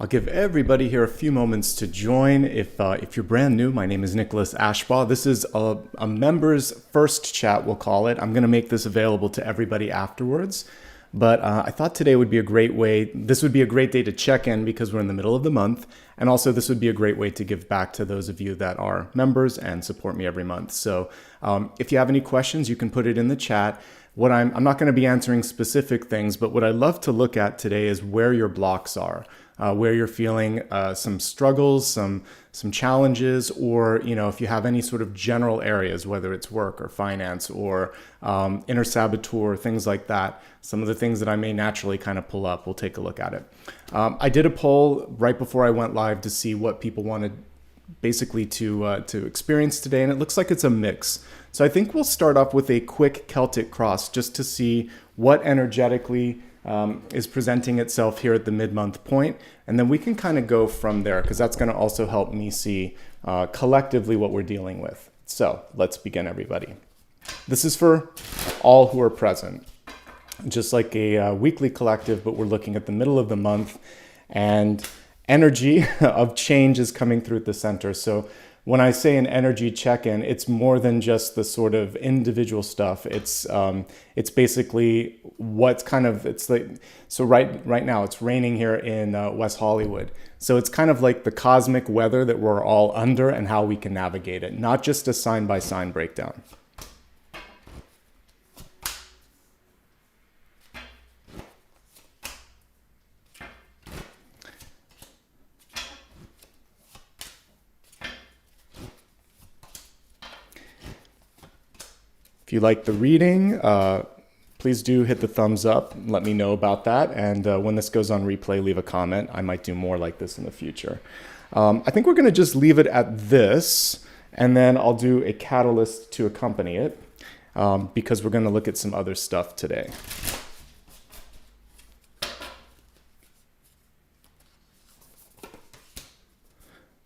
I'll give everybody here a few moments to join. If you're brand new, my name is Nicholas Ashbaugh. This is a members first chat, we'll call it. I'm going to make this available to everybody afterwards. But I thought today would be a great way. This would be a great day to check in because we're in the middle of the month. And also this would be a great way to give back to those of you that are members and support me every month. So if you have any questions, you can put it in the chat. I'm not going to be answering specific things, but what I love to look at today is where your blocks are. Where you're feeling some struggles, some challenges, or if you have any sort of general areas, whether it's work or finance or inner saboteur, things like that. Some of the things that I may naturally kind of pull up, we'll take a look at it. I did a poll right before I went live to see what people wanted basically to experience today, and it looks like it's a mix. So I think we'll start off with a quick Celtic cross just to see what energetically is presenting itself here at the mid-month point, and then we can kind of go from there because that's going to also help me see collectively what we're dealing with. So let's begin, everybody. This is for all who are present, just like a weekly collective, but we're looking at the middle of the month, and energy of change is coming through at the center. So when I say an energy check-in, it's more than just the sort of individual stuff. It's basically what's kind of, it's like, so right now it's raining here in West Hollywood. So it's kind of like the cosmic weather that we're all under and how we can navigate it, not just a sign by sign breakdown. If you like the reading, please do hit the thumbs up. Let me know about that. And when this goes on replay, leave a comment. I might do more like this in the future. I think we're going to just leave it at this, and then I'll do a catalyst to accompany it because we're going to look at some other stuff today.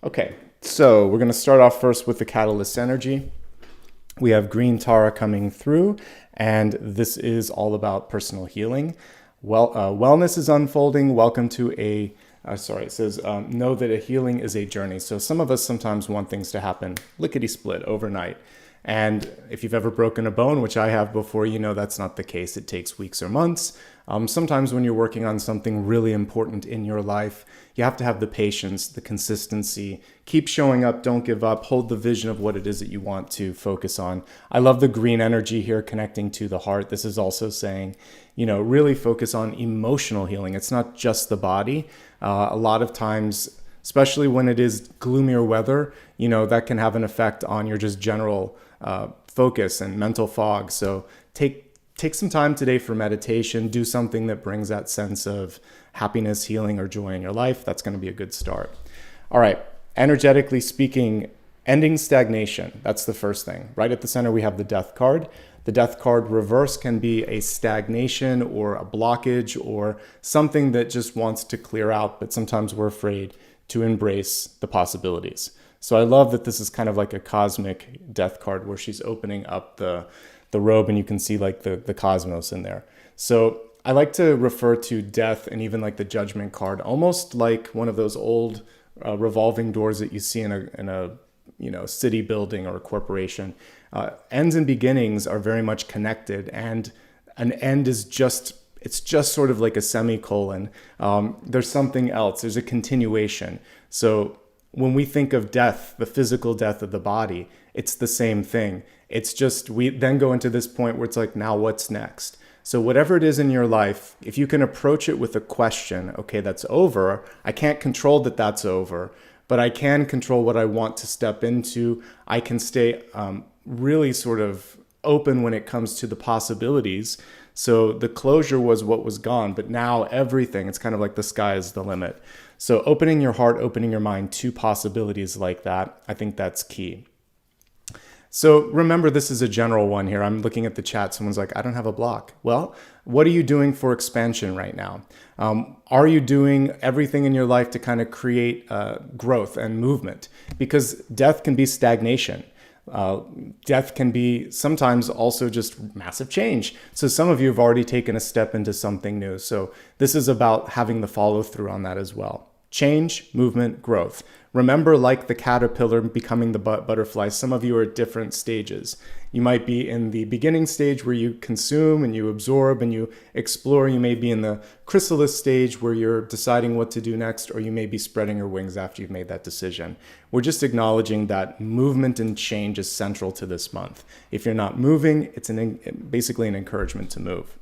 Okay, so we're going to start off first with the catalyst energy. We have green Tara coming through, and this is all about personal healing. Wellness is unfolding. Welcome to it says, know that a healing is a journey. So some of us sometimes want things to happen lickety-split overnight. And if you've ever broken a bone, which I have before, you know that's not the case. It takes weeks or months. Sometimes when you're working on something really important in your life, you have to have the patience, the consistency, keep showing up, don't give up, hold the vision of what it is that you want to focus on. I love the green energy here connecting to the heart. This is also saying, really focus on emotional healing. It's not just the body. A lot of times, especially when it is gloomier weather, that can have an effect on your just general focus and mental fog. So take some time today for meditation. Do something that brings that sense of happiness, healing, or joy in your life. That's going to be a good start. All right, energetically speaking, ending stagnation. That's the first thing. Right at the center, we have the death card. The death card reverse can be a stagnation or a blockage or something that just wants to clear out, but sometimes we're afraid to embrace the possibilities. So I love that this is kind of like a cosmic death card where she's opening up the robe and you can see like the cosmos in there. So I like to refer to death and even like the judgment card almost like one of those old revolving doors that you see in a city building or a corporation. Ends and beginnings are very much connected, and an end is just sort of like a semicolon. There's something else. There's a continuation. So when we think of death, the physical death of the body, it's the same thing. It's just we then go into this point where it's like, now what's next? So whatever it is in your life, if you can approach it with a question, okay, that's over. I can't control that that's over, but I can control what I want to step into. I can stay really sort of open when it comes to the possibilities. So the closure was what was gone, but now everything, it's kind of like the sky is the limit. So opening your heart, opening your mind to possibilities like that, I think that's key. So remember, this is a general one here. I'm looking at the chat. Someone's like, I don't have a block. Well, what are you doing for expansion right now? Are you doing everything in your life to kind of create growth and movement? Because death can be stagnation. Death can be sometimes also just massive change. So some of you have already taken a step into something new. So this is about having the follow through on that as well. Change, movement, growth. Remember, like the caterpillar becoming the butterfly, some of you are at different stages. You might be in the beginning stage where you consume and you absorb and you explore. You may be in the chrysalis stage where you're deciding what to do next, or you may be spreading your wings after you've made that decision. We're just acknowledging that movement and change is central to this month. If you're not moving, it's basically an encouragement to move.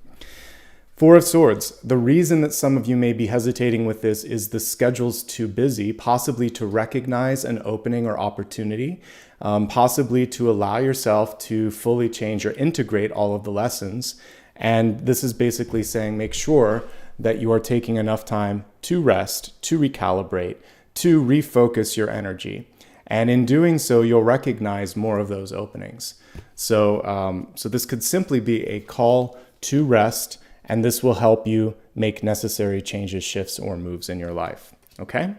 Four of Swords. The reason that some of you may be hesitating with this is the schedule's too busy, possibly to recognize an opening or opportunity, possibly to allow yourself to fully change or integrate all of the lessons. And this is basically saying make sure that you are taking enough time to rest, to recalibrate, to refocus your energy. And in doing so, you'll recognize more of those openings. So this could simply be a call to rest, and this will help you make necessary changes, shifts, or moves in your life, okay?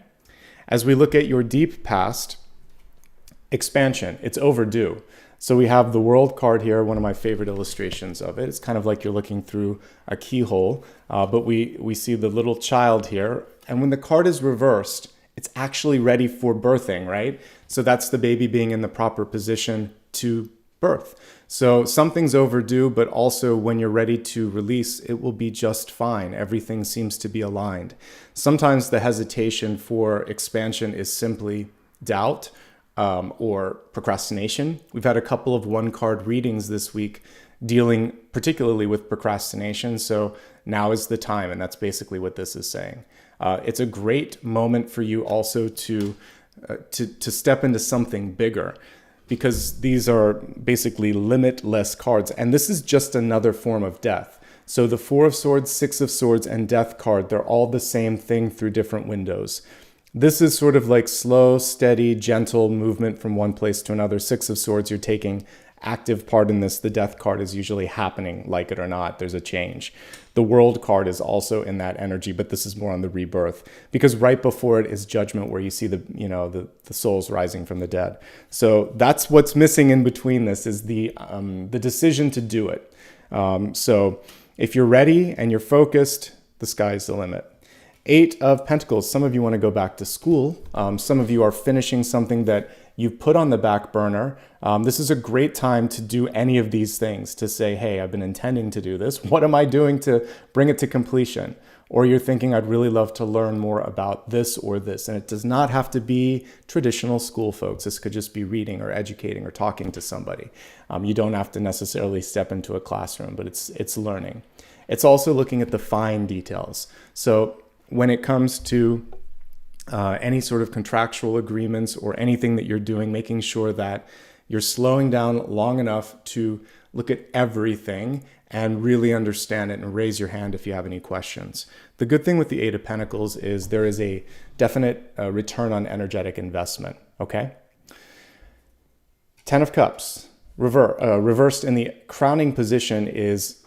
As we look at your deep past, expansion, it's overdue. So we have the World card here, one of my favorite illustrations of it. It's kind of like you're looking through a keyhole, but we see the little child here. And when the card is reversed, it's actually ready for birthing, right? So that's the baby being in the proper position to birth. So something's overdue, but also when you're ready to release, it will be just fine. Everything seems to be aligned. Sometimes the hesitation for expansion is simply doubt or procrastination. We've had a couple of one-card readings this week dealing particularly with procrastination. So now is the time, and that's basically what this is saying. It's a great moment for you also to step into something bigger, because these are basically limitless cards. And this is just another form of death. So the Four of Swords, Six of Swords, and Death card, they're all the same thing through different windows. This is sort of like slow, steady, gentle movement from one place to another. Six of Swords, you're taking active part in this. The Death card is usually happening, like it or not. There's a change. The World card is also in that energy, but this is more on the rebirth, because right before it is Judgment, where you see the souls rising from the dead. So that's what's missing in between this is the decision to do it. So if you're ready and you're focused, the sky's the limit. Eight of Pentacles. Some of you want to go back to school. Some of you are finishing something that you've put on the back burner. This is a great time to do any of these things, to say, hey, I've been intending to do this. What am I doing to bring it to completion? Or you're thinking, I'd really love to learn more about this or this. And it does not have to be traditional school, folks. This could just be reading or educating or talking to somebody. You don't have to necessarily step into a classroom, but it's learning. It's also looking at the fine details. So when it comes to any sort of contractual agreements or anything that you're doing, making sure that you're slowing down long enough to look at everything and really understand it, and raise your hand if you have any questions. The good thing with the Eight of Pentacles is there is a definite return on energetic investment, okay? Ten of Cups, reversed in the crowning position, is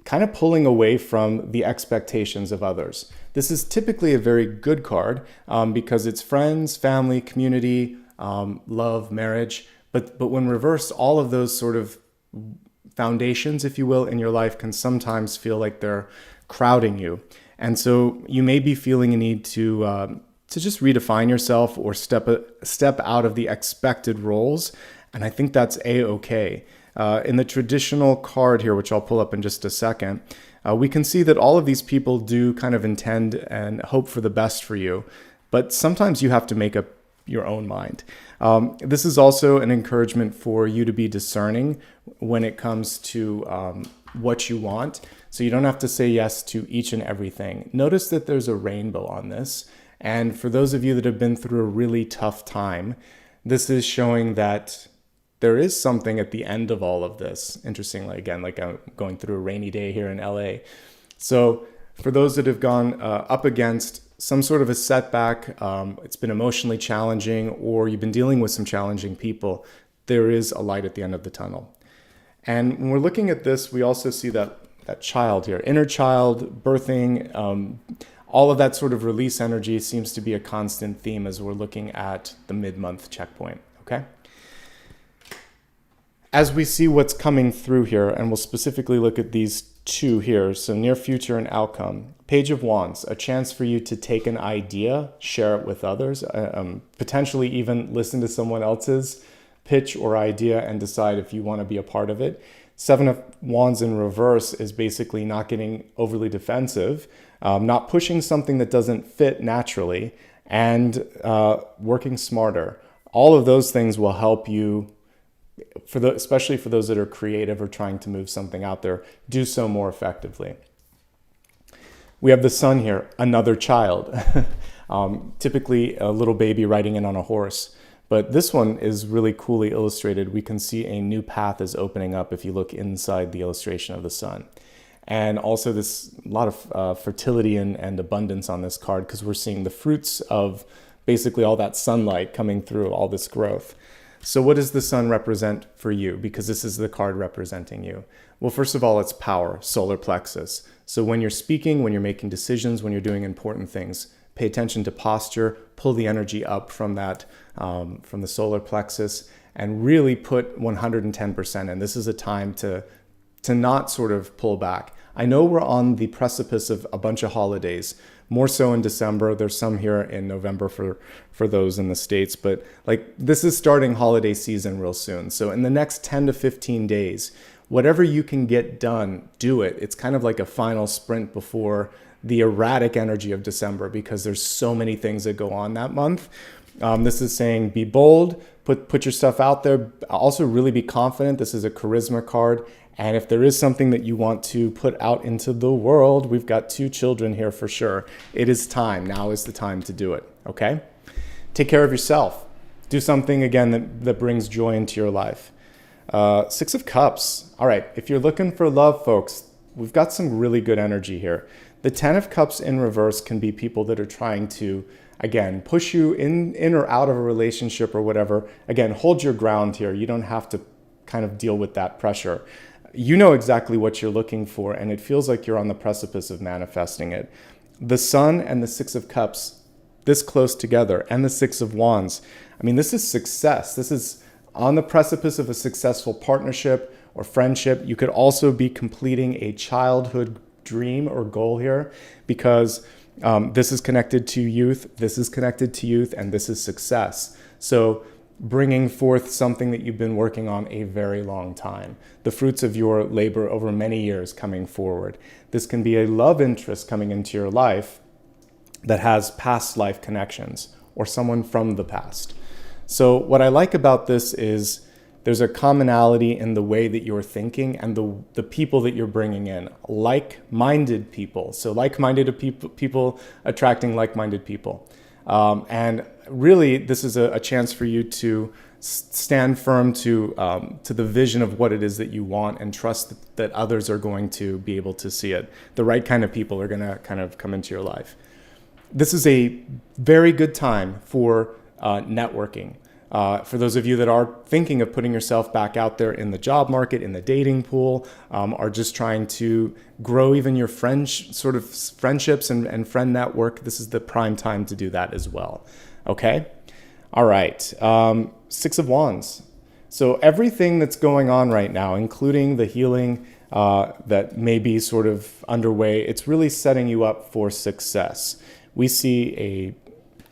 kind of pulling away from the expectations of others. This is typically a very good card because it's friends, family, community, love, marriage. But when reversed, all of those sort of foundations, if you will, in your life can sometimes feel like they're crowding you. And so you may be feeling a need to just redefine yourself or step out of the expected roles. And I think that's A-okay. In the traditional card here, which I'll pull up in just a second, we can see that all of these people do kind of intend and hope for the best for you, but sometimes you have to make up your own mind. This is also an encouragement for you to be discerning when it comes to what you want. So you don't have to say yes to each and everything. Notice that there's a rainbow on this. And for those of you that have been through a really tough time, this is showing that there is something at the end of all of this. Interestingly, again, like I'm going through a rainy day here in LA. So for those that have gone up against some sort of a setback, it's been emotionally challenging, or you've been dealing with some challenging people, there is a light at the end of the tunnel. And when we're looking at this, we also see that child here, inner child, birthing, all of that sort of release energy seems to be a constant theme as we're looking at the mid-month checkpoint, okay? As we see what's coming through here, and we'll specifically look at these 2 here, so near future and outcome. Page of Wands, a chance for you to take an idea, share it with others, potentially even listen to someone else's pitch or idea and decide if you want to be a part of it. 7 of Wands in reverse is basically not getting overly defensive, not pushing something that doesn't fit naturally, and working smarter. All of those things will help you, especially for those that are creative or trying to move something out there, do so more effectively. We have the Sun here, another child, typically a little baby riding in on a horse. But this one is really coolly illustrated. We can see a new path is opening up if you look inside the illustration of the Sun. And also this lot of fertility and abundance on this card, because we're seeing the fruits of basically all that sunlight coming through, all this growth. So what does the Sun represent for you? Because this is the card representing you. Well, first of all, it's power, solar plexus. So when you're speaking, when you're making decisions, when you're doing important things, pay attention to posture, pull the energy up from that, from the solar plexus, and really put 110% in. This is a time to not sort of pull back. I know we're on the precipice of a bunch of holidays, more so in December. There's some here in November for those in the States, but like this is starting holiday season real soon. So in the next 10 to 15 days, whatever you can get done, do it. It's kind of like a final sprint before the erratic energy of December, because there's so many things that go on that month. This is saying be bold, put your stuff out there. Also really be confident. This is a charisma card. And if there is something that you want to put out into the world, we've got 2 children here for sure. It is time. Now is the time to do it, okay? Take care of yourself. Do something, again, that brings joy into your life. 6 of Cups. All right, if you're looking for love, folks, we've got some really good energy here. The 10 of Cups in reverse can be people that are trying to, again, push you in or out of a relationship or whatever. Again, hold your ground here. You don't have to kind of deal with that pressure. You know exactly what you're looking for, and it feels like you're on the precipice of manifesting it. The Sun and the 6 of Cups, this close together, and the 6 of Wands. I mean, this is success. This is on the precipice of a successful partnership or friendship. You could also be completing a childhood dream or goal here, because this is connected to youth, this is connected to youth, and this is success. So bringing forth something that you've been working on a very long time, the fruits of your labor over many years coming forward. This can be a love interest coming into your life that has past life connections or someone from the past. So what I like about this is there's a commonality in the way that you're thinking and the people that you're bringing in, like-minded people. So like-minded people attracting like-minded people. And really, this is a chance for you to stand firm to the vision of what it is that you want, and trust that others are going to be able to see it. The right kind of people are going to kind of come into your life. This is a very good time for networking. For those of you that are thinking of putting yourself back out there in the job market, in the dating pool, are just trying to grow even your sort of friendships and friend network, this is the prime time to do that as well. Okay? All right. 6 of Wands. So everything that's going on right now, including the healing that may be sort of underway, it's really setting you up for success. We see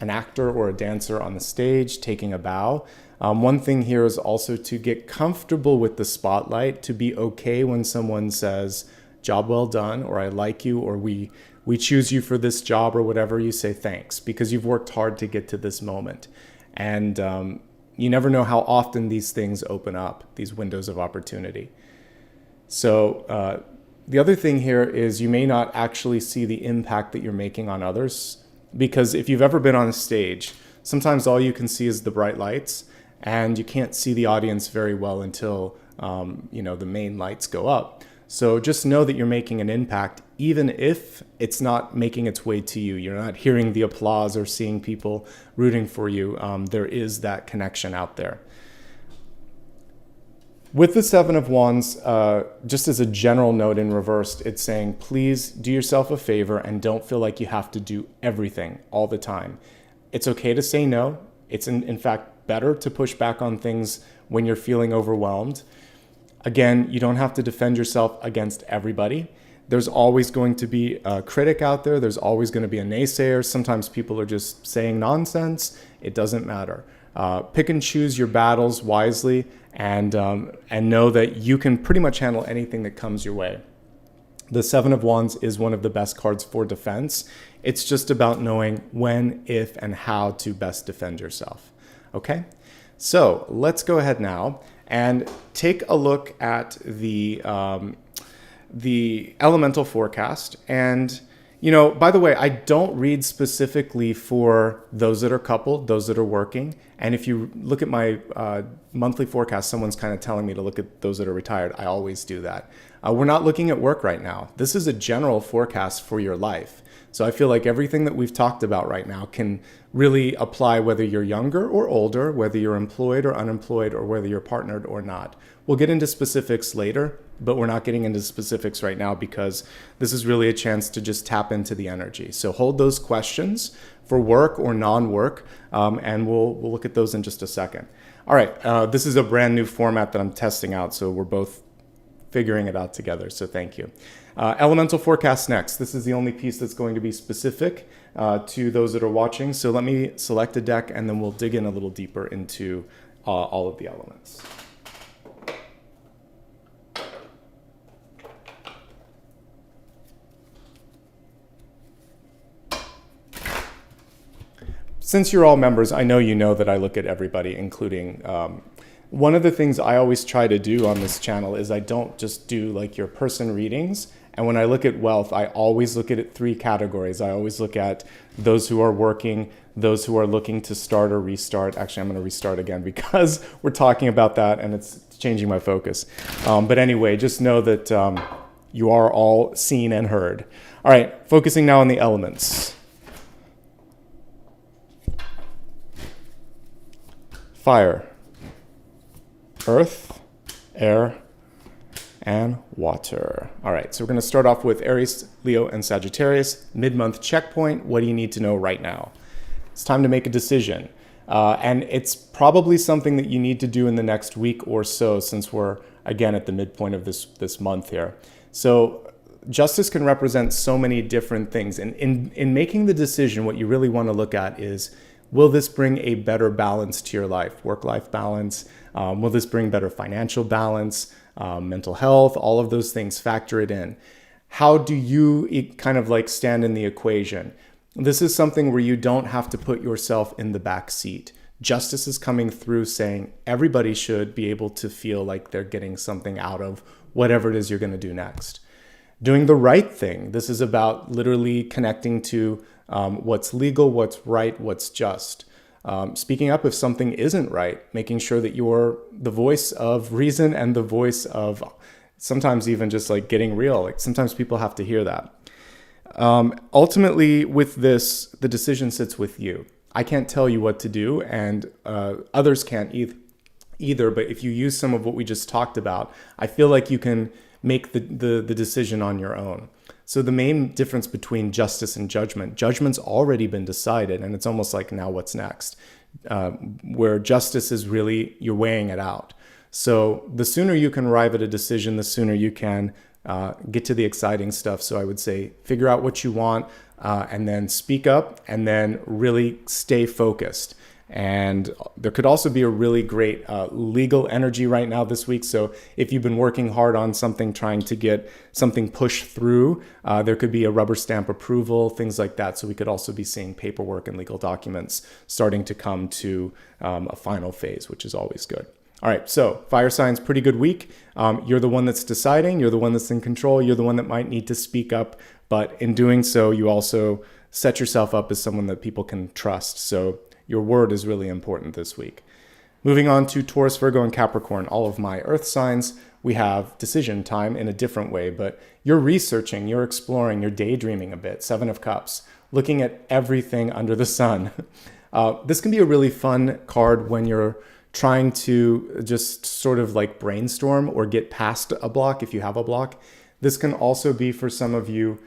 an actor or a dancer on the stage taking a bow. One thing here is also to get comfortable with the spotlight, to be okay when someone says, job well done, or I like you, or we choose you for this job, or whatever. You say thanks, because you've worked hard to get to this moment. And you never know how often these things open up, these windows of opportunity. So the other thing here is you may not actually see the impact that you're making on others, because if you've ever been on a stage, sometimes all you can see is the bright lights, and you can't see the audience very well until the main lights go up. So just know that you're making an impact, even if it's not making its way to you. You're not hearing the applause or seeing people rooting for you. There is that connection out there. With the 7 of Wands, just as a general note in reversed, it's saying, please do yourself a favor and don't feel like you have to do everything all the time. It's okay to say no. It's in fact better to push back on things when you're feeling overwhelmed. Again, you don't have to defend yourself against everybody. There's always going to be a critic out there. There's always going to be a naysayer. Sometimes people are just saying nonsense. It doesn't matter. Pick and choose your battles wisely, and know that you can pretty much handle anything that comes your way. The Seven of Wands is one of the best cards for defense. It's just about knowing when, if, and how to best defend yourself. Okay? So let's go ahead now and take a look at the elemental forecast. And, you know, by the way, I don't read specifically for those that are coupled, those that are working. And if you look at my monthly forecast, someone's kind of telling me to look at those that are retired. I always do that. We're not looking at work right now. This is a general forecast for your life. So I feel like everything that we've talked about right now can really apply whether you're younger or older, whether you're employed or unemployed, or whether you're partnered or not. We'll get into specifics later, but we're not getting into specifics right now because this is really a chance to just tap into the energy. So hold those questions for work or non-work, and we'll look at those in just a second. All right, this is a brand new format that I'm testing out, so we're both figuring it out together, so thank you. Elemental forecast next. This is the only piece that's going to be specific to those that are watching. So let me select a deck and then we'll dig in a little deeper into all of the elements. Since you're all members, I know you know that I look at everybody, including one of the things I always try to do on this channel is I don't just do like your person readings. And when I look at wealth, I always look at it 3 categories. I always look at those who are working, those who are looking to start or restart. Actually, I'm going to restart again because we're talking about that and it's changing my focus. But anyway, just know that you are all seen and heard. All right, focusing now on the elements. Fire, earth, air, and water. All right, so we're going to start off with Aries, Leo, and Sagittarius. Mid-month checkpoint. What do you need to know right now? It's time to make a decision. And it's probably something that you need to do in the next week or so, since we're, again, at the midpoint of this month here. So justice can represent so many different things. And in making the decision, what you really want to look at is, will this bring a better balance to your life? Work-life balance? Will this bring better financial balance? Mental health, all of those things, factor it in. How do you kind of like stand in the equation? This is something where you don't have to put yourself in the back seat. Justice is coming through saying everybody should be able to feel like they're getting something out of whatever it is you're going to do next. Doing the right thing. This is about literally connecting to what's legal, what's right, what's just. Speaking up if something isn't right, making sure that you're the voice of reason and the voice of sometimes even just like getting real. Like sometimes people have to hear that. Ultimately, with this, the decision sits with you. I can't tell you what to do, and others can't either. But if you use some of what we just talked about, I feel like you can make the decision on your own. So the main difference between justice and judgment, judgment's already been decided, and it's almost like now what's next, where justice is really, you're weighing it out. So the sooner you can arrive at a decision, the sooner you can get to the exciting stuff. So I would say figure out what you want, and then speak up, and then really stay focused. And there could also be a really great legal energy right now this week. So if you've been working hard on something, trying to get something pushed through, there could be a rubber stamp approval, things like that. So we could also be seeing paperwork and legal documents starting to come to a final phase, which is always good. All right, so fire signs, pretty good week. You're the one that's deciding. You're the one that's in control. You're the one that might need to speak up. But in doing so, you also set yourself up as someone that people can trust. So your word is really important this week. Moving on to Taurus, Virgo, and Capricorn, all of my earth signs, we have decision time in a different way, but you're researching, you're exploring, you're daydreaming a bit. 7 of Cups, looking at everything under the sun. This can be a really fun card when you're trying to just sort of like brainstorm or get past a block if you have a block. This can also be for some of you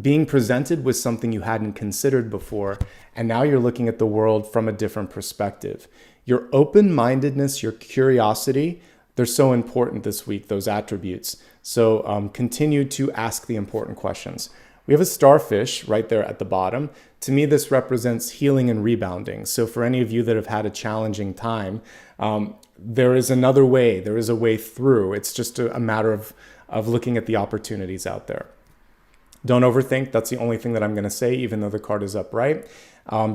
being presented with something you hadn't considered before, and now you're looking at the world from a different perspective. Your open-mindedness, your curiosity, They're so important this week, those attributes. So continue to ask the important questions. We have a starfish right there at the bottom. To me, this represents healing and rebounding. So for any of you that have had a challenging time, there is another way. There is a way through. It's just a matter of looking at the opportunities out there. Don't overthink. That's the only thing that I'm going to say, even though the card is upright,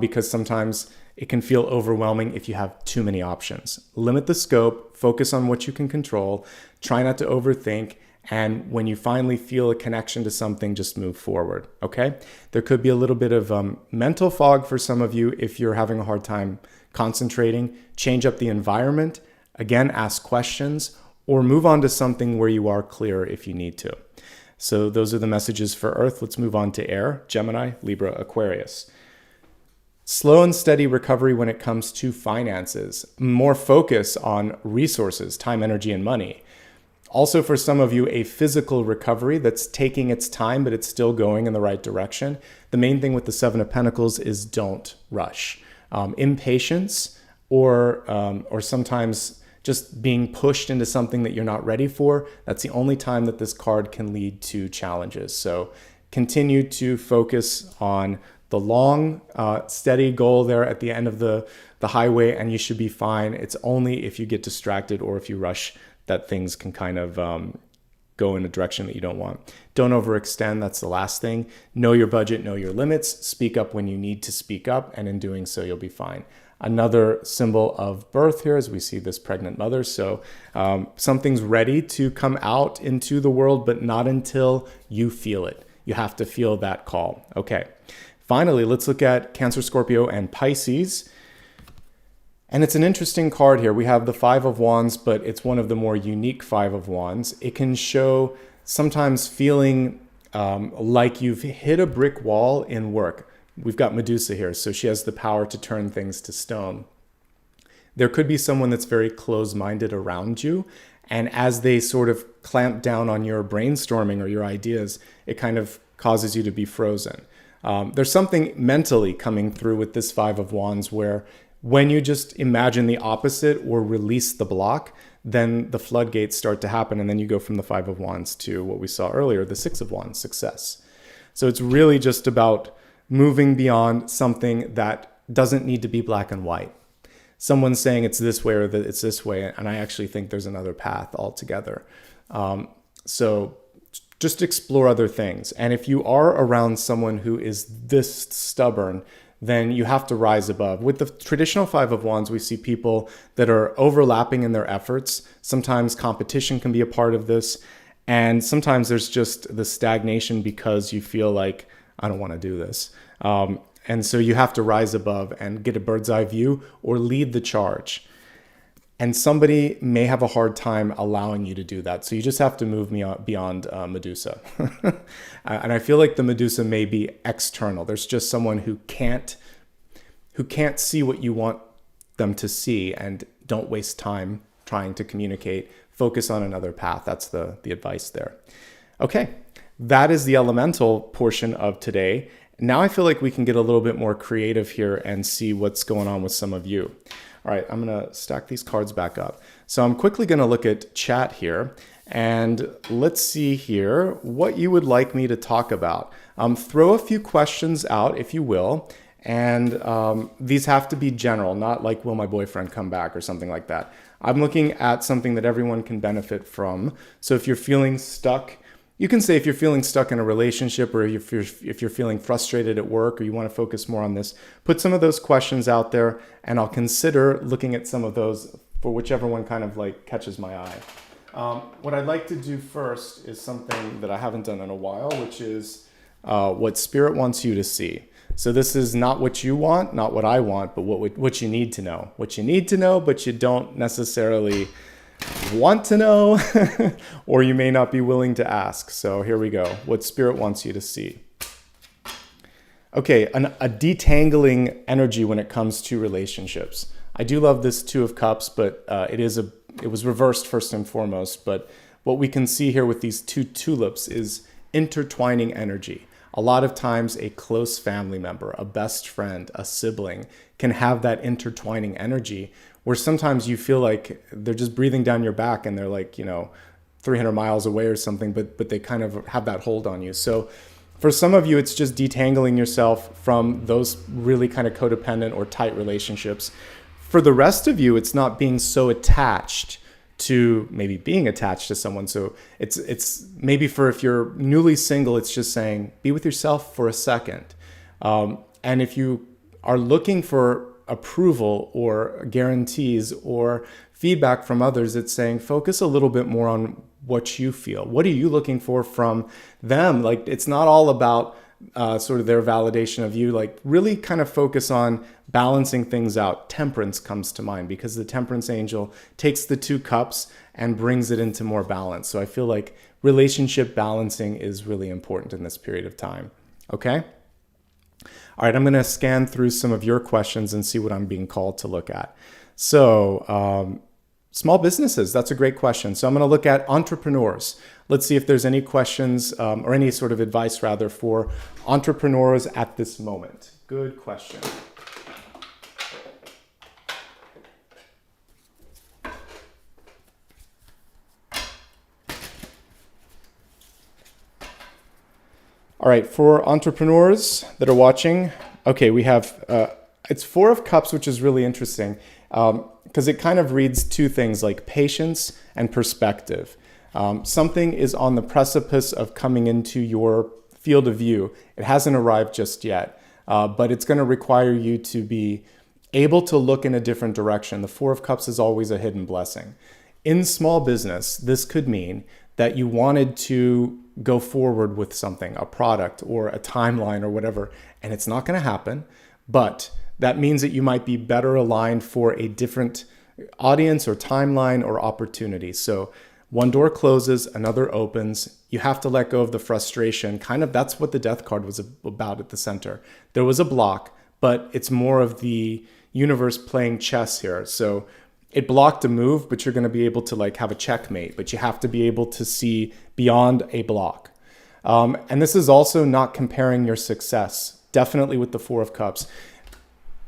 because sometimes it can feel overwhelming if you have too many options. Limit the scope, focus on what you can control, try not to overthink, and when you finally feel a connection to something, just move forward, okay? There could be a little bit of mental fog for some of you if you're having a hard time concentrating. Change up the environment, again, ask questions, or move on to something where you are clear if you need to. So those are the messages for Earth. Let's move on to air, Gemini, Libra, Aquarius. Slow and steady recovery when it comes to finances. More focus on resources, time, energy, and money. Also for some of you, a physical recovery that's taking its time, but it's still going in the right direction. The main thing with the Seven of Pentacles is don't rush. Impatience or sometimes just being pushed into something that you're not ready for. That's the only time that this card can lead to challenges. So continue to focus on the long, steady goal there at the end of the highway, and you should be fine. It's only if you get distracted or if you rush that things can kind of go in a direction that you don't want. Don't overextend. That's the last thing. Know your budget, know your limits, speak up when you need to speak up, and in doing so, you'll be fine. Another symbol of birth here as we see this pregnant mother. So something's ready to come out into the world, but not until you feel it. You have to feel that call. Okay. Finally, let's look at Cancer, Scorpio, and Pisces. And it's an interesting card here. We have the Five of Wands, but it's one of the more unique Five of Wands. It can show sometimes feeling like you've hit a brick wall in work. We've got Medusa here, so she has the power to turn things to stone. There could be someone that's very close-minded around you, and as they sort of clamp down on your brainstorming or your ideas, it kind of causes you to be frozen. There's something mentally coming through with this Five of Wands where when you just imagine the opposite or release the block, then the floodgates start to happen, and then you go from the Five of Wands to what we saw earlier, the Six of Wands, success. So it's really just about moving beyond something that doesn't need to be black and white. Someone's saying it's this way or that it's this way, and I actually think there's another path altogether. So just explore other things. And if you are around someone who is this stubborn, then you have to rise above. With the traditional Five of Wands, we see people that are overlapping in their efforts. Sometimes competition can be a part of this. And sometimes there's just the stagnation because you feel like, I don't want to do this. And so you have to rise above and get a bird's eye view or lead the charge. And somebody may have a hard time allowing you to do that. So you just have to move beyond Medusa. And I feel like the Medusa may be external. There's just someone who can't see what you want them to see, and don't waste time trying to communicate. Focus on another path. That's the advice there. Okay, that is the elemental portion of today. Now I feel like we can get a little bit more creative here and see what's going on with some of you. All right, I'm going to stack these cards back up. So I'm quickly going to look at chat here, and let's see here what you would like me to talk about. Throw a few questions out, if you will, and these have to be general, not like, will my boyfriend come back or something like that. I'm looking at something that everyone can benefit from. So if you're feeling stuck, you can say if you're feeling stuck in a relationship, or if you're feeling frustrated at work, or you want to focus more on this, put some of those questions out there, and I'll consider looking at some of those for whichever one kind of like catches my eye. What I'd like to do first is something that I haven't done in a while, which is what Spirit wants you to see. So this is not what you want, not what I want, but what you need to know. What you need to know, but you don't necessarily want to know, or you may not be willing to ask. So here we go. What Spirit wants you to see. Okay, a detangling energy when it comes to relationships. I do love this Two of Cups, but it was reversed first and foremost. But what we can see here with these two tulips is intertwining energy. A lot of times a close family member, a best friend, a sibling can have that intertwining energy where sometimes you feel like they're just breathing down your back and they're like, 300 miles away or something, but they kind of have that hold on you. So for some of you, it's just detangling yourself from those really kind of codependent or tight relationships. For the rest of you, it's not being so attached to maybe being attached to someone. So it's maybe for if you're newly single, it's just saying, be with yourself for a second. And if you are looking for approval or guarantees or feedback from others, it's saying, focus a little bit more on what you feel. What are you looking for from them? Like, it's not all about sort of their validation of you. Like, really kind of focus on balancing things out. Temperance comes to mind because the temperance angel takes the 2 cups and brings it into more balance. So I feel like relationship balancing is really important in this period of time. Okay? All right, I'm going to scan through some of your questions and see what I'm being called to look at. So, small businesses, that's a great question. So I'm going to look at entrepreneurs. Let's see if there's any questions or any sort of advice rather for entrepreneurs at this moment. Good question. All right, for entrepreneurs that are watching, okay, we have, it's 4 of Cups, which is really interesting because it kind of reads 2 things like patience and perspective. Something is on the precipice of coming into your field of view. It hasn't arrived just yet, but it's going to require you to be able to look in a different direction. The 4 of Cups is always a hidden blessing. In small business, this could mean that you wanted to go forward with something, a product or a timeline or whatever, and it's not going to happen, but that means that you might be better aligned for a different audience or timeline or opportunity. So one door closes, another opens. You have to let go of the frustration. Kind of that's what the Death card was about at the center. There was a block, but it's more of the universe playing chess here. So it blocked a move, but you're going to be able to like have a checkmate, but you have to be able to see beyond a block. And this is also not comparing your success, definitely with the 4 of Cups.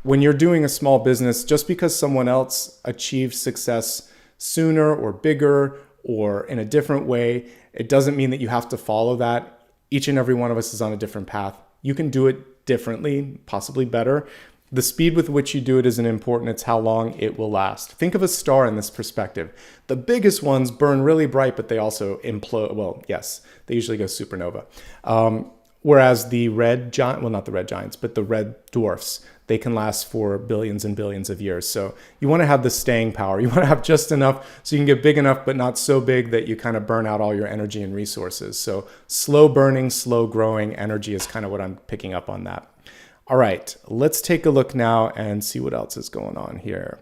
When you're doing a small business, just because someone else achieved success sooner or bigger or in a different way, it doesn't mean that you have to follow that. Each and every one of us is on a different path. You can do it differently, possibly better. The speed with which you do it isn't important. It's how long it will last. Think of a star in this perspective. The biggest ones burn really bright, but they also implode. Well, yes, they usually go supernova. Whereas the red giant, well, not the red giants, but the red dwarfs, they can last for billions and billions of years. So you want to have the staying power. You want to have just enough so you can get big enough, but not so big that you kind of burn out all your energy and resources. So slow burning, slow growing energy is kind of what I'm picking up on that. All right, let's take a look now and see what else is going on here.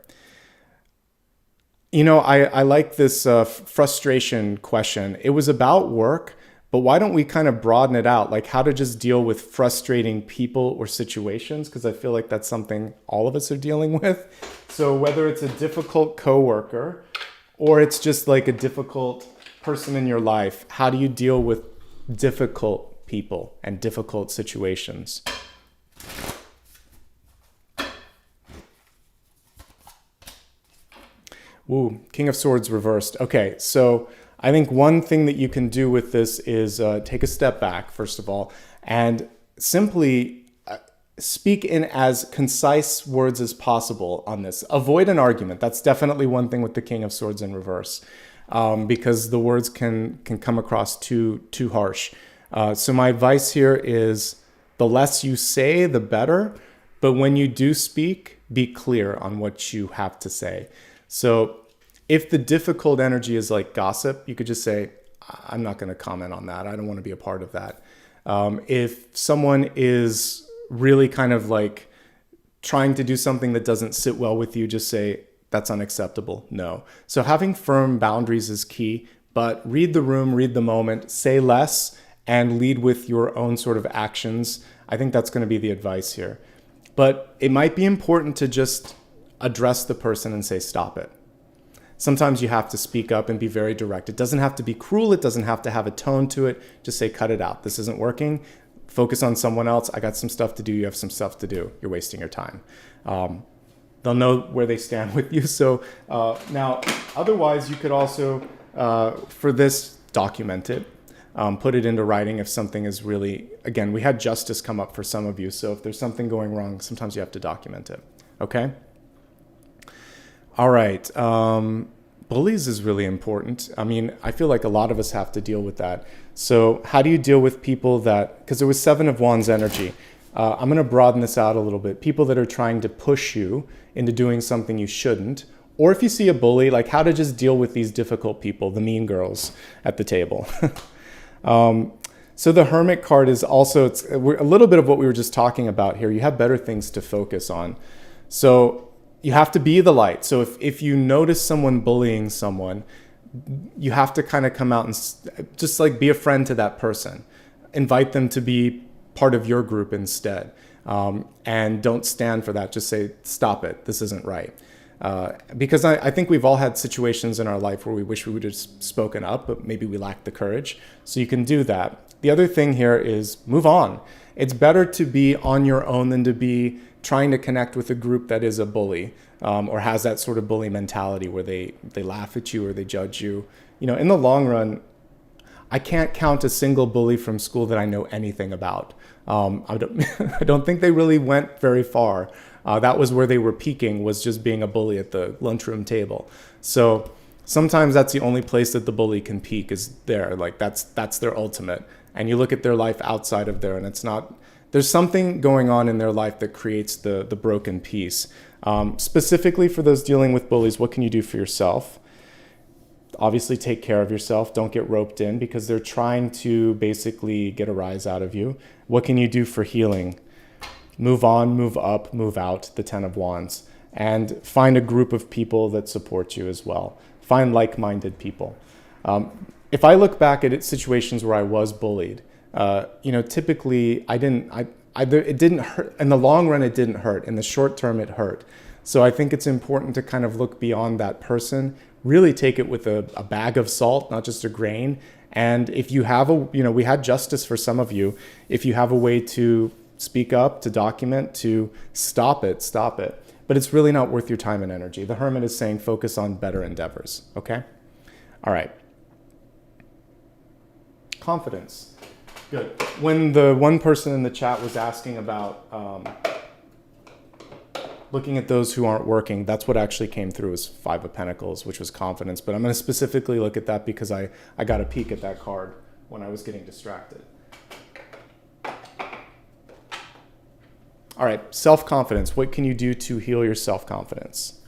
I like this frustration question. It was about work, but why don't we kind of broaden it out, like how to just deal with frustrating people or situations? Because I feel like that's something all of us are dealing with. So whether it's a difficult coworker or it's just like a difficult person in your life, how do you deal with difficult people and difficult situations? Ooh, King of Swords reversed. Okay, so I think one thing that you can do with this is take a step back, first of all, and simply speak in as concise words as possible on this. Avoid an argument. That's definitely one thing with the King of Swords in reverse, because the words can come across too harsh. So my advice here is the less you say, the better. But when you do speak, be clear on what you have to say. So if the difficult energy is like gossip, you could just say, I'm not going to comment on that. I don't want to be a part of that. If someone is really kind of like trying to do something that doesn't sit well with you, just say, that's unacceptable. No. So having firm boundaries is key, but read the room, read the moment, say less, and lead with your own sort of actions. I think that's going to be the advice here. But it might be important to just address the person and say, stop it. Sometimes you have to speak up and be very direct. It doesn't have to be cruel. It doesn't have to have a tone to it. Just say, cut it out. This isn't working. Focus on someone else. I got some stuff to do. You have some stuff to do. You're wasting your time. they'll know where they stand with you. So now, otherwise, you could also, for this, document it. Put it into writing if something is really, again, we had justice come up for some of you. So if there's something going wrong, sometimes you have to document it. Okay? All right. Bullies is really important. I mean, I feel like a lot of us have to deal with that. So how do you deal with people that, because there was 7 of Wands energy. I'm going to broaden this out a little bit. People that are trying to push you into doing something you shouldn't. Or if you see a bully, like how to just deal with these difficult people, the mean girls at the table. So the Hermit card is also, it's a little bit of what we were just talking about here. You have better things to focus on. So you have to be the light. So if you notice someone bullying someone, you have to kind of come out and just like be a friend to that person. Invite them to be part of your group instead. And don't stand for that. Just say, stop it. This isn't right. Because I think we've all had situations in our life where we wish we would have spoken up, but maybe we lack the courage. So you can do that. The other thing here is move on. It's better to be on your own than to be trying to connect with a group that is a bully, or has that sort of bully mentality where they laugh at you or they judge you. You know, in the long run, I can't count a single bully from school that I know anything about. I don't think they really went very far. That was where they were peaking, was just being a bully at the lunchroom table. So sometimes that's the only place that the bully can peak, is there. Like that's their ultimate. And you look at their life outside of there, and it's not, there's something going on in their life that creates the broken piece. Specifically for those dealing with bullies, what can you do for yourself? Obviously take care of yourself. Don't get roped in, because they're trying to basically get a rise out of you. What can you do for healing? Move on, move up, move out, the 10 of Wands. And find a group of people that support you as well. Find like-minded people. If I look back at situations where I was bullied, typically it didn't hurt. In the long run, it didn't hurt. In the short term, it hurt. So I think it's important to kind of look beyond that person, really take it with a bag of salt, not just a grain. And if you have we had justice for some of you. If you have a way to speak up, to document, to stop it, stop it. But it's really not worth your time and energy. The Hermit is saying focus on better endeavors, okay? All right. Confidence. Good. When the one person in the chat was asking about looking at those who aren't working, that's what actually came through, is 5 of Pentacles, which was confidence. But I'm going to specifically look at that because I got a peek at that card when I was getting distracted. All right, self-confidence. What can you do to heal your self-confidence?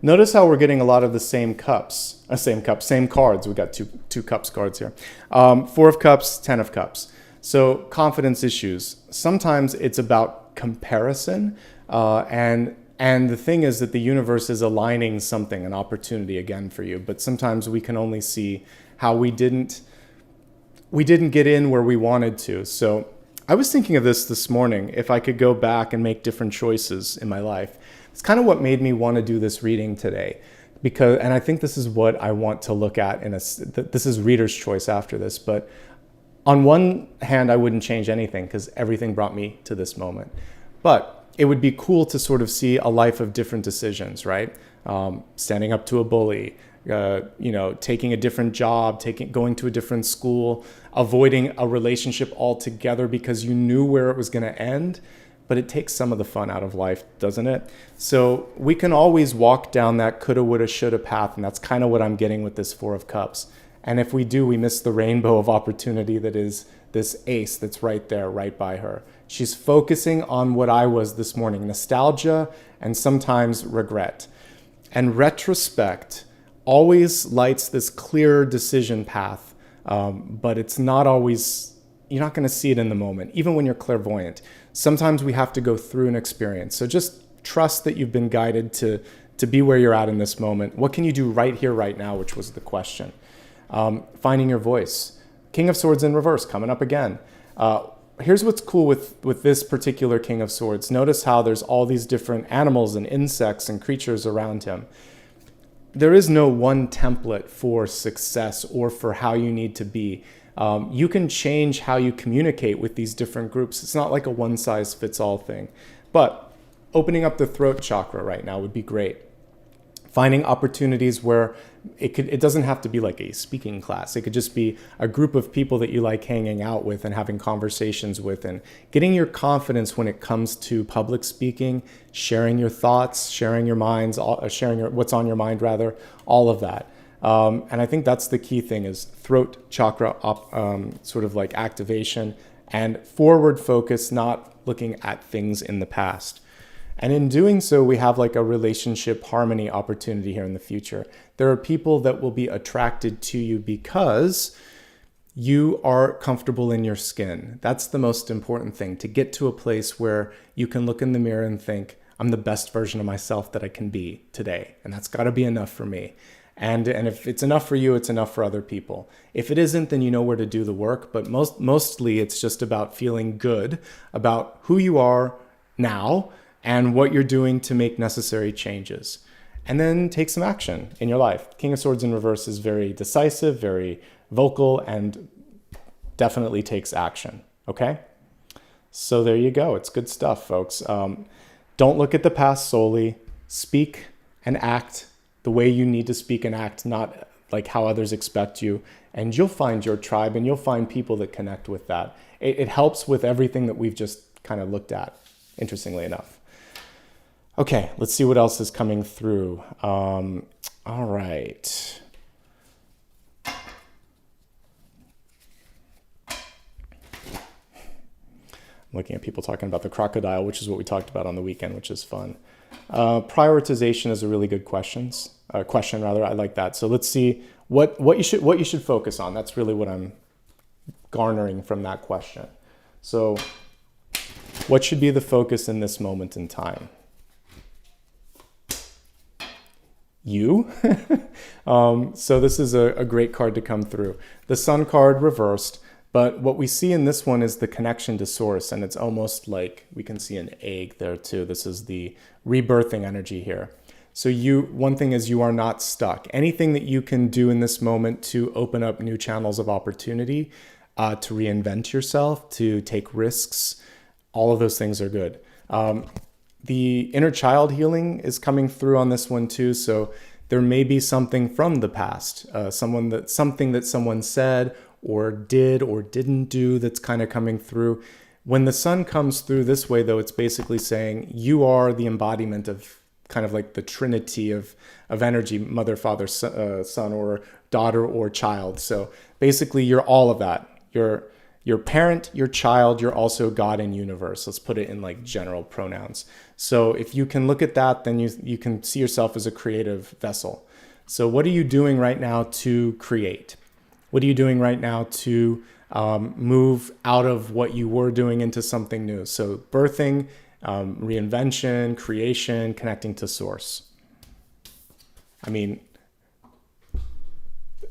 Notice how we're getting a lot of the same cups. Same cards. We got two cups cards here. 4 of Cups, 10 of Cups. So confidence issues. Sometimes it's about comparison, and the thing is that the universe is aligning something, an opportunity again for you. But sometimes we can only see how we didn't get in where we wanted to. So I was thinking of this morning, if I could go back and make different choices in my life. It's kind of what made me want to do this reading today. And I think this is what I want to look at this is reader's choice after this. But on one hand, I wouldn't change anything because everything brought me to this moment. But it would be cool to sort of see a life of different decisions, right? Standing up to a bully, taking a different job, going to a different school, avoiding a relationship altogether because you knew where it was going to end. But it takes some of the fun out of life, doesn't it? So we can always walk down that coulda, woulda, shoulda path, and that's kind of what I'm getting with this 4 of Cups. And if we do, we miss the rainbow of opportunity that is this ace that's right there, right by her. She's focusing on what I was this morning, nostalgia and sometimes regret. And retrospect always lights this clear decision path, but it's not always, you're not going to see it in the moment, even when you're clairvoyant. Sometimes we have to go through an experience. So just trust that you've been guided to be where you're at in this moment. What can you do right here, right now, which was the question. Finding your voice. King of Swords in reverse, coming up again. Here's what's cool with this particular King of Swords. Notice how there's all these different animals and insects and creatures around him. there is no one template for success or for how you need to be. You can change how you communicate with these different groups. It's not like a one-size-fits-all thing. But opening up the throat chakra right now would be great. Finding opportunities where it doesn't have to be like a speaking class. It could just be a group of people that you like hanging out with and having conversations with, and getting your confidence when it comes to public speaking, sharing your thoughts, sharing your minds, what's on your mind rather, all of that. And I think that's the key thing, is throat chakra sort of like activation and forward focus, not looking at things in the past. And in doing so, we have like a relationship harmony opportunity here in the future. There are people that will be attracted to you because you are comfortable in your skin. That's the most important thing, to get to a place where you can look in the mirror and think, I'm the best version of myself that I can be today. And that's got to be enough for me. And if it's enough for you, it's enough for other people. If it isn't, then you know where to do the work. But mostly it's just about feeling good about who you are now and what you're doing to make necessary changes. And then take some action in your life. King of Swords in reverse is very decisive, very vocal, and definitely takes action, okay? So there you go. It's good stuff, folks. Don't look at the past solely. Speak and act the way you need to speak and act, not like how others expect you. And you'll find your tribe, and you'll find people that connect with that. It helps with everything that we've just kind of looked at, interestingly enough. Okay, let's see what else is coming through. All right. I'm looking at people talking about the crocodile, which is what we talked about on the weekend, which is fun. Prioritization is a really good question. I like that. So let's see what you should focus on. That's really what I'm garnering from that question. So what should be the focus in this moment in time? You. So this is a great card to come through. The Sun card reversed, but what we see in this one is the connection to source, and it's almost like we can see an egg there too. This is the rebirthing energy here. So one thing is, you are not stuck. Anything that you can do in this moment to open up new channels of opportunity, to reinvent yourself, to take risks, all of those things are good. The inner child healing is coming through on this one too. So there may be something from the past, something that someone said or did or didn't do that's kind of coming through. When the Sun comes through this way, though, it's basically saying you are the embodiment of kind of like the trinity of energy, mother, father, son, or daughter, or child. So basically you're all of that. You're your parent, your child, you're also God and universe. Let's put it in like general pronouns. So if you can look at that, then you can see yourself as a creative vessel. So what are you doing right now to create? What are you doing right now to move out of what you were doing into something new? So birthing, reinvention, creation, connecting to source. I mean,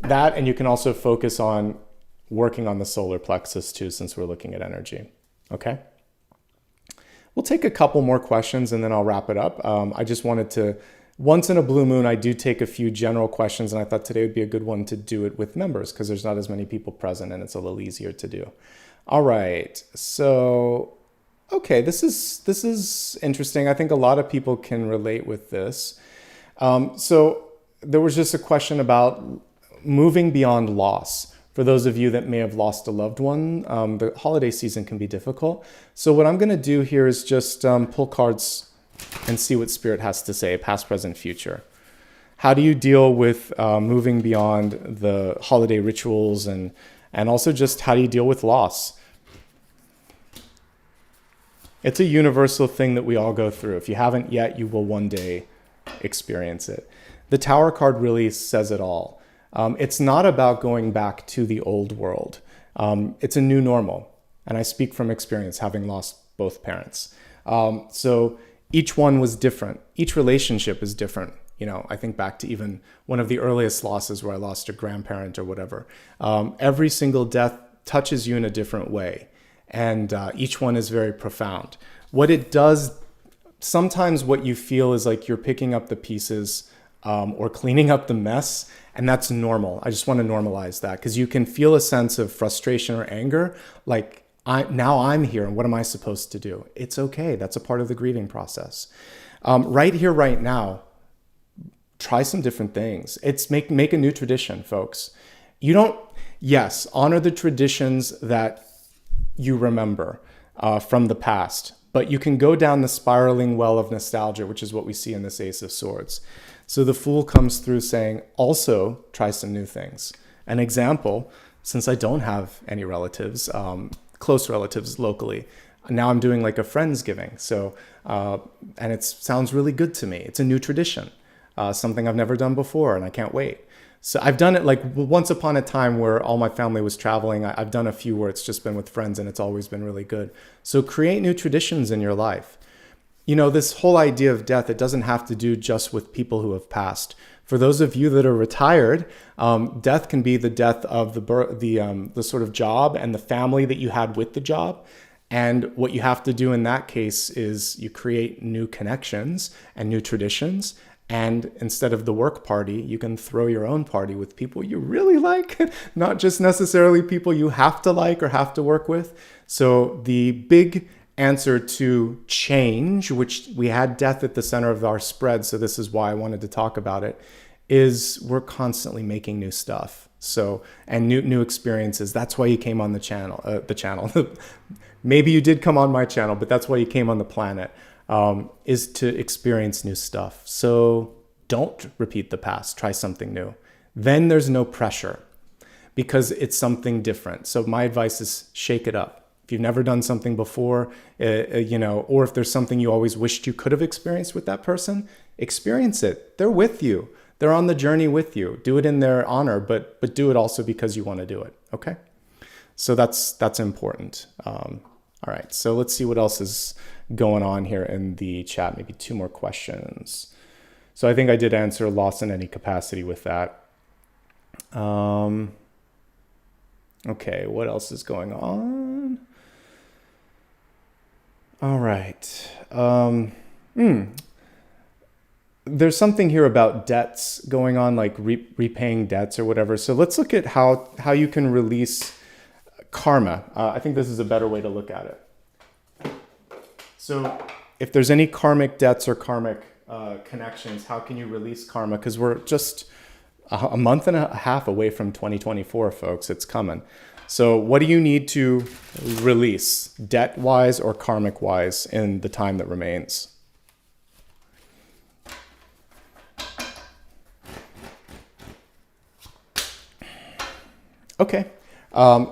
that, and you can also focus on working on the solar plexus too, since we're looking at energy. Okay. We'll take a couple more questions and then I'll wrap it up. I just wanted to, once in a blue moon, I do take a few general questions, and I thought today would be a good one to do it with members because there's not as many people present and it's a little easier to do. All right. So, okay, this is interesting. I think a lot of people can relate with this. So there was just a question about moving beyond loss. For those of you that may have lost a loved one, the holiday season can be difficult. So what I'm going to do here is just pull cards and see what Spirit has to say, past, present, future. How do you deal with moving beyond the holiday rituals, and also just how do you deal with loss? It's a universal thing that we all go through. If you haven't yet, you will one day experience it. The Tower card really says it all. It's not about going back to the old world. It's a new normal. And I speak from experience, having lost both parents. So each one was different. Each relationship is different. You know, I think back to even one of the earliest losses where I lost a grandparent or whatever. Every single death touches you in a different way. And each one is very profound. What it does, sometimes what you feel is like you're picking up the pieces or cleaning up the mess. And that's normal. I just want to normalize that, because you can feel a sense of frustration or anger. Like, now I'm here and what am I supposed to do? It's okay. That's a part of the grieving process. Right here, right now, try some different things. It's make a new tradition, folks. Yes, honor the traditions that you remember from the past, but you can go down the spiraling well of nostalgia, which is what we see in this Ace of Swords. So the Fool comes through saying, also try some new things. An example, since I don't have any relatives, close relatives locally, now I'm doing like a Friendsgiving. So, and it sounds really good to me. It's a new tradition, something I've never done before, and I can't wait. So I've done it like once upon a time where all my family was traveling. I've done a few where it's just been with friends, and it's always been really good. So create new traditions in your life. You know, this whole idea of death, it doesn't have to do just with people who have passed. For those of you that are retired, death can be the death of the sort of job and the family that you had with the job. And what you have to do in that case is you create new connections and new traditions. And instead of the work party, you can throw your own party with people you really like, not just necessarily people you have to like or have to work with. So the big answer to change, which we had death at the center of our spread, so this is why I wanted to talk about it, is we're constantly making new stuff. So, and new experiences. That's why you came on the channel. Maybe you did come on my channel, but that's why you came on the planet, is to experience new stuff. So don't repeat the past. Try something new. Then there's no pressure because it's something different. So my advice is shake it up. If you've never done something before, or if there's something you always wished you could have experienced with that person, experience it. They're with you. They're on the journey with you. Do it in their honor, but do it also because you want to do it. Okay? So that's important. All right. So let's see what else is going on here in the chat. Maybe two more questions. So I think I did answer loss in any capacity with that. Okay. What else is going on? All right. There's something here about debts going on, like repaying debts or whatever. So let's look at how you can release karma. I think this is a better way to look at it. So if there's any karmic debts or karmic connections, how can you release karma? Because we're just a month and a half away from 2024, folks. It's coming. So what do you need to release, debt-wise or karmic-wise, in the time that remains? Okay.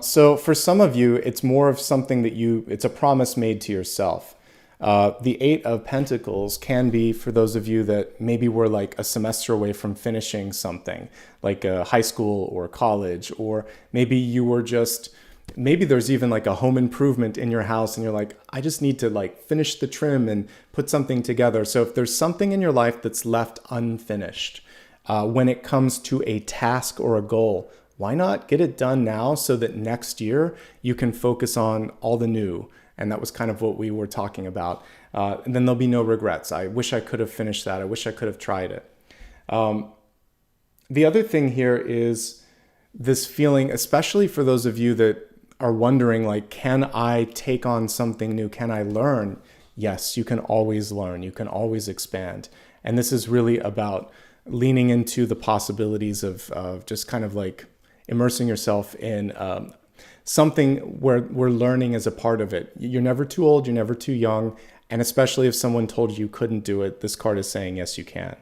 So for some of you, it's more of something that it's a promise made to yourself. The Eight of Pentacles can be for those of you that maybe were like a semester away from finishing something, like a high school or college, or maybe you were maybe there's even like a home improvement in your house and you're like, I just need to like finish the trim and put something together. So if there's something in your life that's left unfinished, when it comes to a task or a goal, why not get it done now so that next year you can focus on all the new? And that was kind of what we were talking about. And then there'll be no regrets. I wish I could have finished that. I wish I could have tried it. The other thing here is this feeling, especially for those of you that are wondering, like, can I take on something new? Can I learn? Yes, you can always learn. You can always expand. And this is really about leaning into the possibilities of just kind of like immersing yourself in something where learning is a part of it. You're never too old, you're never too young, and especially if someone told you couldn't do it, this card is saying, yes, you can.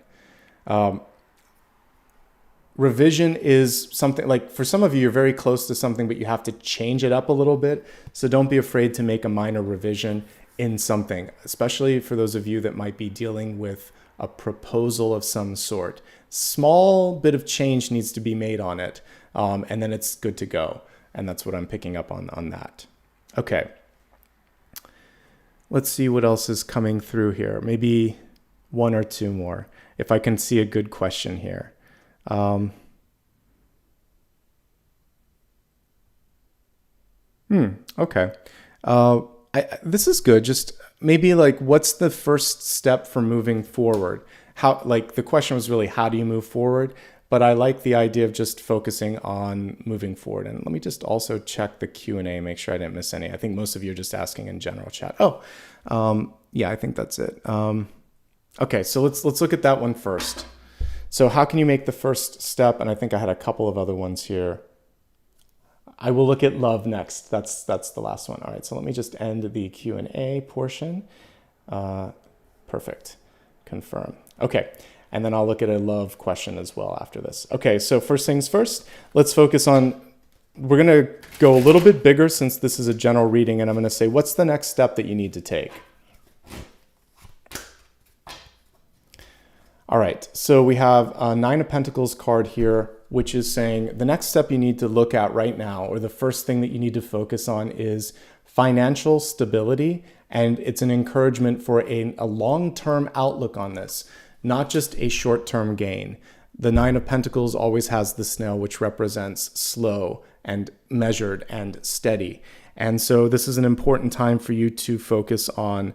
Revision is something like, for some of you, you're very close to something, but you have to change it up a little bit. So don't be afraid to make a minor revision in something, especially for those of you that might be dealing with a proposal of some sort. Small bit of change needs to be made on it, and then it's good to go. And that's what I'm picking up on that. Okay. Let's see what else is coming through here. Maybe one or two more, if I can see a good question here. Okay. This is good. Just maybe like, what's the first step for moving forward? how, like the question was really, how do you move forward? But I like the idea of just focusing on moving forward. And let me just also check the Q&A, make sure I didn't miss any. I think most of you are just asking in general chat. Yeah, I think that's it. Okay, so let's look at that one first. So how can you make the first step? And I think I had a couple of other ones here. I will look at love next. That's the last one. All right, so let me just end the Q&A portion. Perfect. Confirm. Okay. And then I'll look at a love question as well after this. Okay, so first things first, let's focus on, we're gonna go a little bit bigger since this is a general reading, and I'm gonna say, what's the next step that you need to take? All right, so we have a Nine of Pentacles card here, which is saying the next step you need to look at right now, or the first thing that you need to focus on, is financial stability, and it's an encouragement for a long-term outlook on this. Not just a short-term gain. The Nine of Pentacles always has the snail, which represents slow and measured and steady. And so this is an important time for you to focus on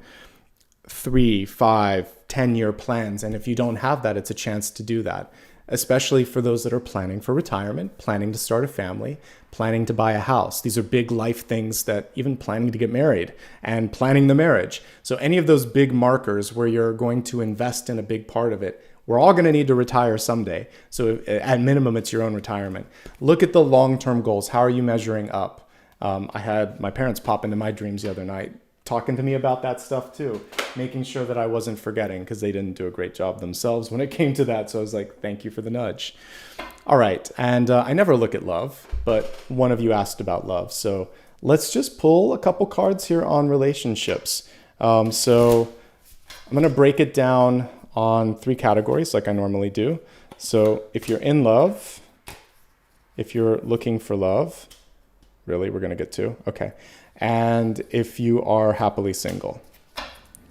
3, 5, 10-year plans. And if you don't have that, it's a chance to do that, especially for those that are planning for retirement, planning to start a family, planning to buy a house. These are big life things, that even planning to get married and planning the marriage. So any of those big markers where you're going to invest in a big part of it, we're all going to need to retire someday. So at minimum, it's your own retirement. Look at the long-term goals. How are you measuring up? I had my parents pop into my dreams the other night, talking to me about that stuff too, making sure that I wasn't forgetting, because they didn't do a great job themselves when it came to that. So I was like, thank you for the nudge. All right, and I never look at love, but one of you asked about love. So let's just pull a couple cards here on relationships. So I'm gonna break it down on 3 categories like I normally do. So if you're in love, if you're looking for love, really, we're gonna get to, okay. And if you are happily single,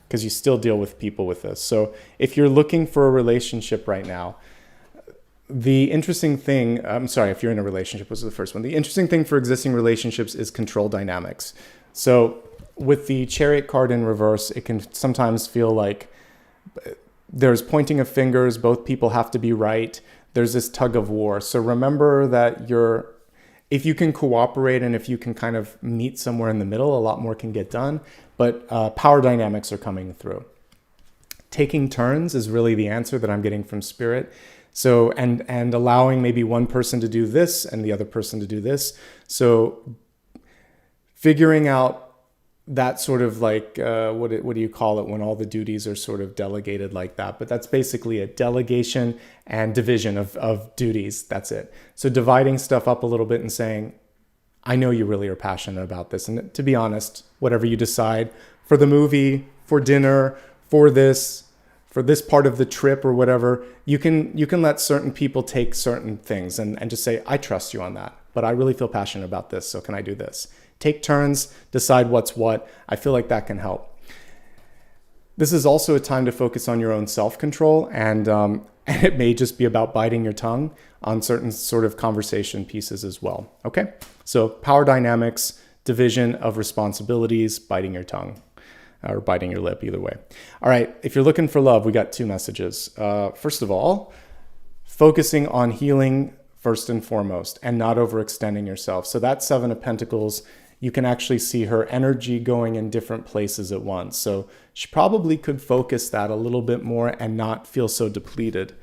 because you still deal with people with this. So if you're looking for a relationship right now, the interesting thing, I'm sorry, if you're in a relationship was the first one. The interesting thing for existing relationships is control dynamics. So with the Chariot card in reverse, it can sometimes feel like there's pointing of fingers, both people have to be right. There's this tug of war. So remember that if you can cooperate and if you can kind of meet somewhere in the middle, a lot more can get done, but power dynamics are coming through. Taking turns is really the answer that I'm getting from Spirit. So, and allowing maybe one person to do this and the other person to do this. So figuring out that sort of like, what do you call it when all the duties are sort of delegated like that? But that's basically a delegation and division of duties. That's it. So dividing stuff up a little bit and saying, I know you really are passionate about this. And to be honest, whatever you decide for the movie, for dinner, for this part of the trip or whatever, you can let certain people take certain things and just say, I trust you on that, but I really feel passionate about this. So can I do this? Take turns, decide what's what. I feel like that can help. This is also a time to focus on your own self-control, and it may just be about biting your tongue on certain sort of conversation pieces as well. Okay, so power dynamics, division of responsibilities, biting your tongue, or biting your lip, either way. All right, if you're looking for love, we got 2 messages. First of all, focusing on healing first and foremost, and not overextending yourself. So that 7 of Pentacles, you can actually see her energy going in different places at once. So she probably could focus that a little bit more and not feel so depleted.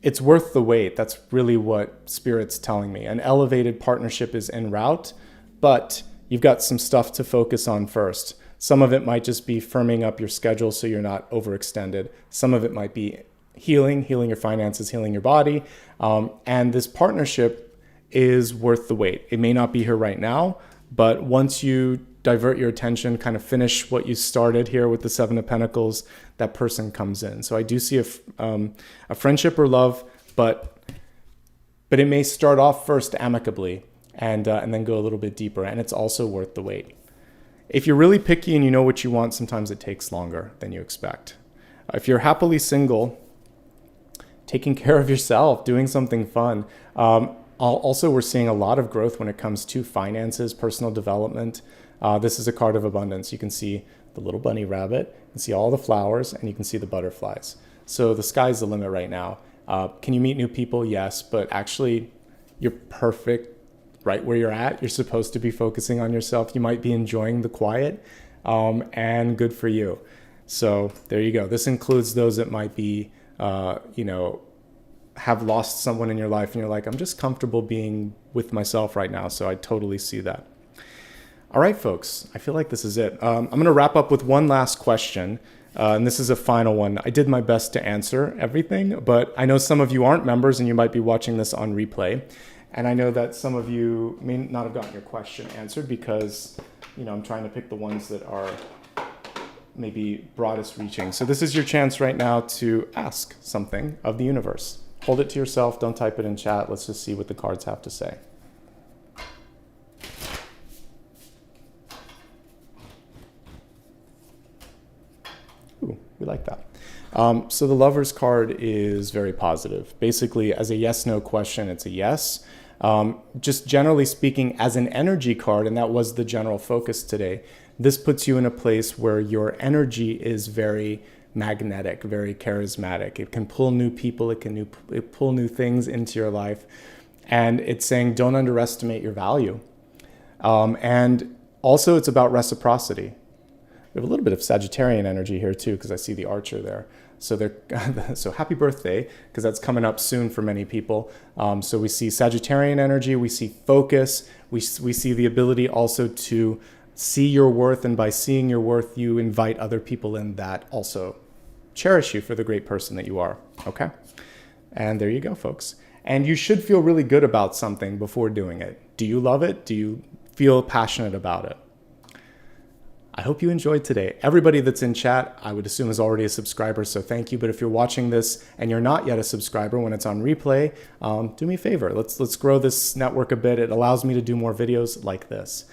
It's worth the wait. That's really what Spirit's telling me. An elevated partnership is en route, but you've got some stuff to focus on first. Some of it might just be firming up your schedule so you're not overextended. Some of it might be healing your finances, healing your body. And this partnership is worth the wait. It may not be here right now, but once you divert your attention, kind of finish what you started here with the 7 of Pentacles, that person comes in. So I do see a friendship or love, but it may start off first amicably and then go a little bit deeper. And it's also worth the wait. If you're really picky and you know what you want, sometimes it takes longer than you expect. If you're happily single, taking care of yourself, doing something fun. Also, we're seeing a lot of growth when it comes to finances, personal development. This is a card of abundance. You can see the little bunny rabbit, you can see all the flowers, and you can see the butterflies. So the sky's the limit right now. Can you meet new people? Yes, but actually you're perfect right where you're at. You're supposed to be focusing on yourself. You might be enjoying the quiet, and good for you. So there you go. This includes those that might be, have lost someone in your life and you're like, I'm just comfortable being with myself right now. So I totally see that. All right, folks, I feel like this is it. I'm going to wrap up with one last question. And this is a final one. I did my best to answer everything, but I know some of you aren't members and you might be watching this on replay. And I know that some of you may not have gotten your question answered because, I'm trying to pick the ones that are maybe broadest reaching. So this is your chance right now to ask something of the universe. Hold it to yourself. Don't type it in chat. Let's just see what the cards have to say. Ooh, we like that. So the Lover's card is very positive. Basically, as a yes-no question, it's a yes. Just generally speaking, as an energy card, and that was the general focus today, this puts you in a place where your energy is very magnetic, very charismatic. It can pull new people, it can pull new things into your life. And it's saying don't underestimate your value. And also it's about reciprocity. We have a little bit of Sagittarian energy here too, because I see the Archer there. So happy birthday, because that's coming up soon for many people. So we see Sagittarian energy, we see focus, we see the ability also to see your worth, and by seeing your worth, you invite other people in that also cherish you for the great person that you are, okay? And there you go, folks. And you should feel really good about something before doing it. Do you love it? Do you feel passionate about it? I hope you enjoyed today. Everybody that's in chat, I would assume is already a subscriber, so thank you. But if you're watching this and you're not yet a subscriber when it's on replay, do me a favor. Let's grow this network a bit. It allows me to do more videos like this.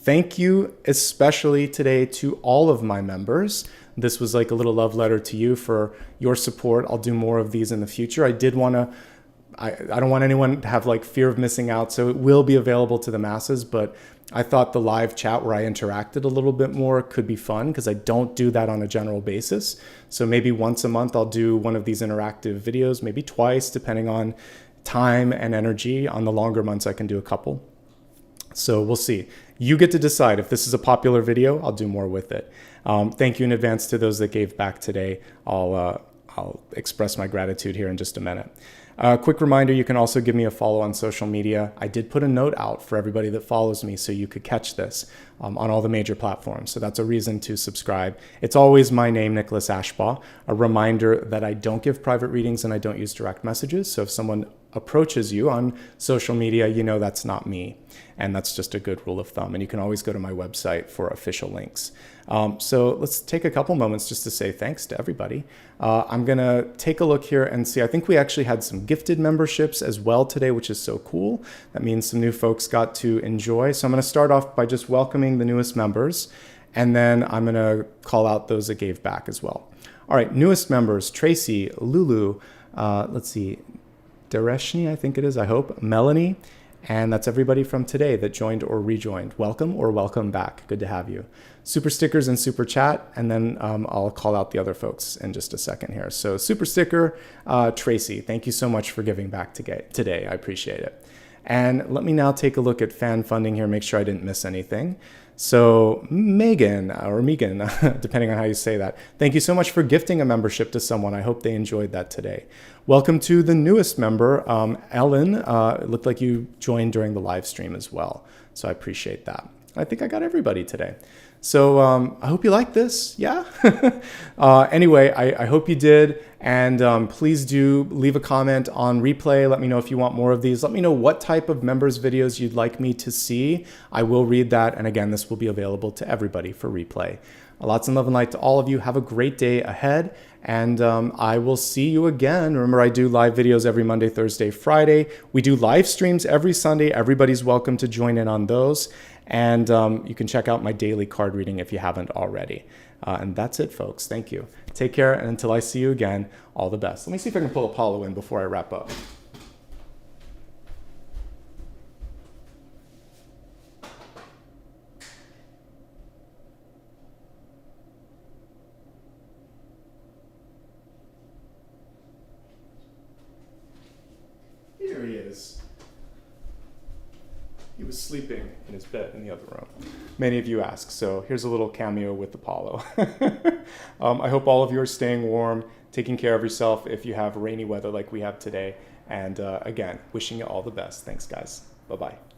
Thank you especially today to all of my members. This was like a little love letter to you for your support. I'll do more of these in the future. I don't want anyone to have like fear of missing out, so it will be available to the masses, but I thought the live chat where I interacted a little bit more could be fun because I don't do that on a general basis. So maybe once a month I'll do one of these interactive videos, maybe twice, depending on time and energy. On the longer months, I can do a couple. So we'll see. You get to decide. If this is a popular video, I'll do more with it. Thank you in advance to those that gave back today. I'll express my gratitude here in just a minute. Quick reminder, you can also give me a follow on social media. I did put a note out for everybody that follows me so you could catch this on all the major platforms. So that's a reason to subscribe. It's always my name, Nicholas Ashbaugh. A reminder that I don't give private readings and I don't use direct messages. So if someone approaches you on social media, you know that's not me. And that's just a good rule of thumb. And you can always go to my website for official links. So let's take a couple moments just to say thanks to everybody. I'm going to take a look here and see. I think we actually had some gifted memberships as well today, which is so cool. That means some new folks got to enjoy. So I'm going to start off by just welcoming the newest members. And then I'm going to call out those that gave back as well. All right, newest members, Tracy, Lulu, let's see, Dareshni, I think it is, I hope, Melanie, and that's everybody from today that joined or rejoined. Welcome or welcome back. Good to have you. Super stickers and super chat, and then I'll call out the other folks in just a second here. So super sticker, Tracy, thank you so much for giving back today. I appreciate it. And let me now take a look at fan funding here, make sure I didn't miss anything. So Megan, or Megan, depending on how you say that, thank you so much for gifting a membership to someone. I hope they enjoyed that today. Welcome to the newest member, Ellen. It looked like you joined during the live stream as well. So I appreciate that. I think I got everybody today. So I hope you liked this. Yeah. Anyway, I hope you did. And please do leave a comment on replay. Let me know if you want more of these. Let me know what type of members videos you'd like me to see. I will read that. And again, this will be available to everybody for replay. Lots of love and light to all of you. Have a great day ahead. And I will see you again. Remember, I do live videos every Monday, Thursday, Friday. We do live streams every Sunday. Everybody's welcome to join in on those. And you can check out my daily card reading if you haven't already. And that's it, folks. Thank you. Take care. And until I see you again, all the best. Let me see if I can pull Apollo in before I wrap up. was sleeping in his bed in the other room. Many of you ask, so here's a little cameo with Apollo. I hope all of you are staying warm, taking care of yourself if you have rainy weather like we have today. And again, wishing you all the best. Thanks, guys. Bye-bye.